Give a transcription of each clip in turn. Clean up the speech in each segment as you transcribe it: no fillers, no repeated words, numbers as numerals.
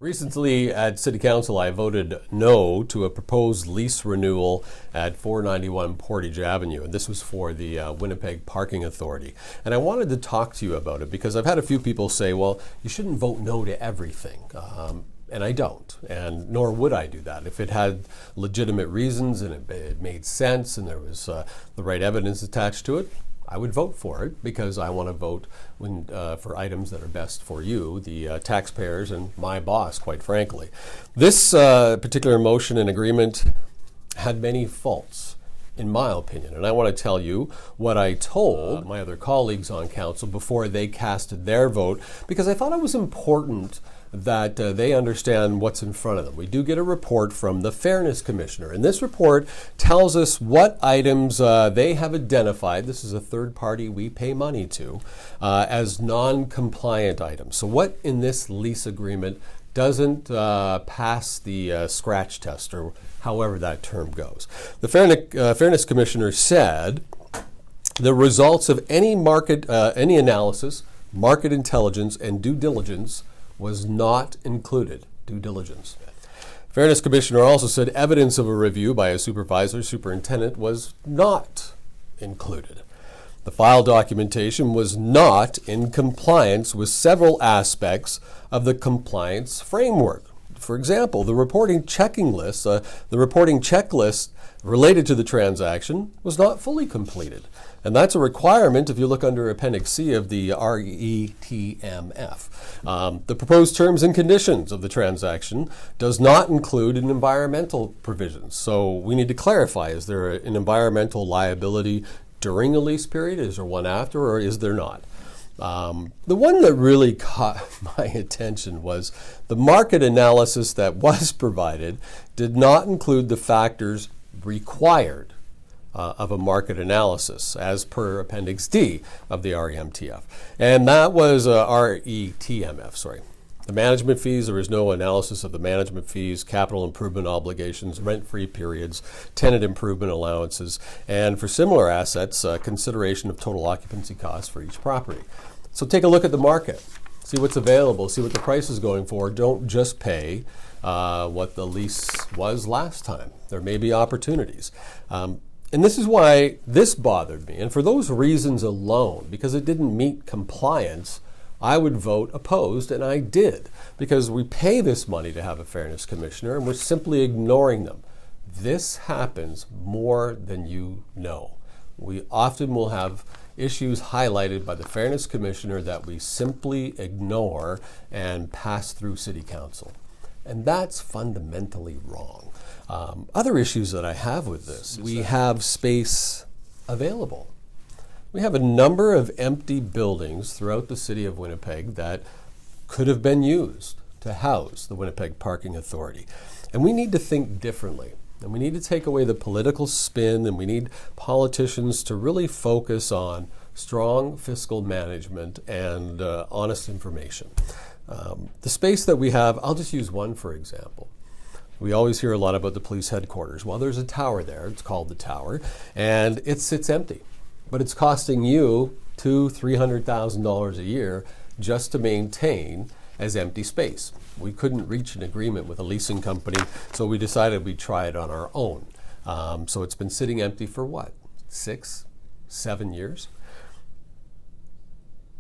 Recently at City Council, I voted no to a proposed lease renewal at 491 Portage Avenue, and this was for the Winnipeg Parking Authority. And I wanted to talk to you about it because I've had a few people say, well, you shouldn't vote no to everything. And I don't, and nor would I do that. If it had legitimate reasons and it made sense and there was the right evidence attached to it, I would vote for it because I want to vote for items that are best for you, the taxpayers, and my boss, quite frankly. This particular motion and agreement had many faults, in my opinion, and I want to tell you what I told my other colleagues on council before they casted their vote, because I thought it was important that they understand what's in front of them. We do get a report from the Fairness Commissioner, and this report tells us what items they have identified. This is a third party we pay money to, as non-compliant items. So what in this lease agreement doesn't pass the scratch test, or however that term goes. The Fairness Commissioner said the results of any analysis, market intelligence, and due diligence was not included. Due diligence. Fairness Commissioner also said evidence of a review by a superintendent was not included. The file documentation was not in compliance with several aspects of the compliance framework. For example, the reporting checklist related to the transaction was not fully completed. And that's a requirement if you look under Appendix C of the RETMF. The proposed terms and conditions of the transaction does not include an environmental provisions. So we need to clarify, is there an environmental liability during a lease period? Is there one after, or is there not? The one that really caught my attention was the market analysis that was provided did not include the factors required of a market analysis as per Appendix D of the REMTF. And that was RETMF, sorry. The management fees, there is no analysis of the management fees, capital improvement obligations, rent-free periods, tenant improvement allowances, and for similar assets, consideration of total occupancy costs for each property. So take a look at the market, see what's available, see what the price is going for. Don't just pay what the lease was last time. There may be opportunities. And this is why this bothered me. And for those reasons alone, because it didn't meet compliance, I would vote opposed, and I did, because we pay this money to have a Fairness Commissioner, and we're simply ignoring them. This happens more than you know. We often will have issues highlighted by the Fairness Commissioner that we simply ignore and pass through City Council. And that's fundamentally wrong. Other issues that I have with this, we have space available. We have a number of empty buildings throughout the city of Winnipeg that could have been used to house the Winnipeg Parking Authority. And we need to think differently. And we need to take away the political spin, and we need politicians to really focus on strong fiscal management and honest information. The space that we have, I'll just use one for example. We always hear a lot about the police headquarters. Well, there's a tower there, it's called the Tower, and it sits empty. But it's costing you $200,000-$300,000 a year just to maintain as empty space. We couldn't reach an agreement with a leasing company, so we decided we'd try it on our own. So it's been sitting empty for what, 6, 7 years?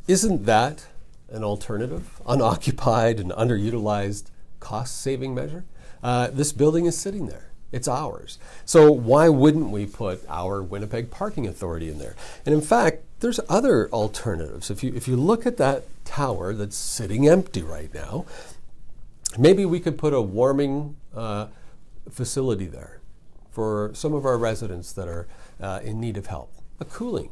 Isn't that an alternative, unoccupied and underutilized cost-saving measure? This building is sitting there. It's ours. So why wouldn't we put our Winnipeg Parking Authority in there? And in fact, there's other alternatives. If you look at that tower that's sitting empty right now, maybe we could put a warming facility there for some of our residents that are in need of help. A cooling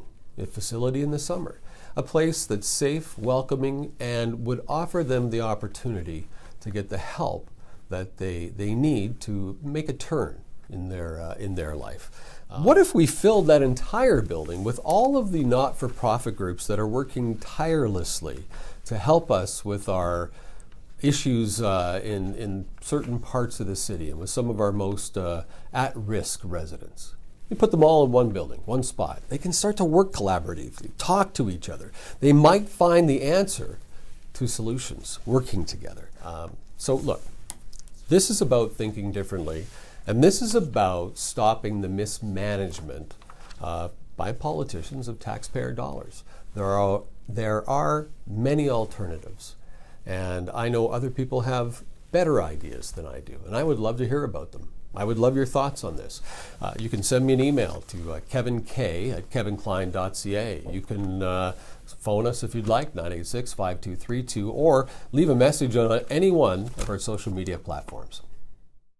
facility in the summer. A place that's safe, welcoming, and would offer them the opportunity to get the help that they need to make a turn in their life. What if we filled that entire building with all of the not-for-profit groups that are working tirelessly to help us with our issues in certain parts of the city and with some of our most at-risk residents? You put them all in one building, one spot. They can start to work collaboratively, talk to each other. They might find the answer to solutions working together. So look, this is about thinking differently, and this is about stopping the mismanagement by politicians of taxpayer dollars. There are many alternatives, and I know other people have better ideas than I do, and I would love to hear about them. I would love your thoughts on this. You can send me an email to kevink@kevinklein.ca. You can phone us if you'd like, 986-5232, or leave a message on any one of our social media platforms.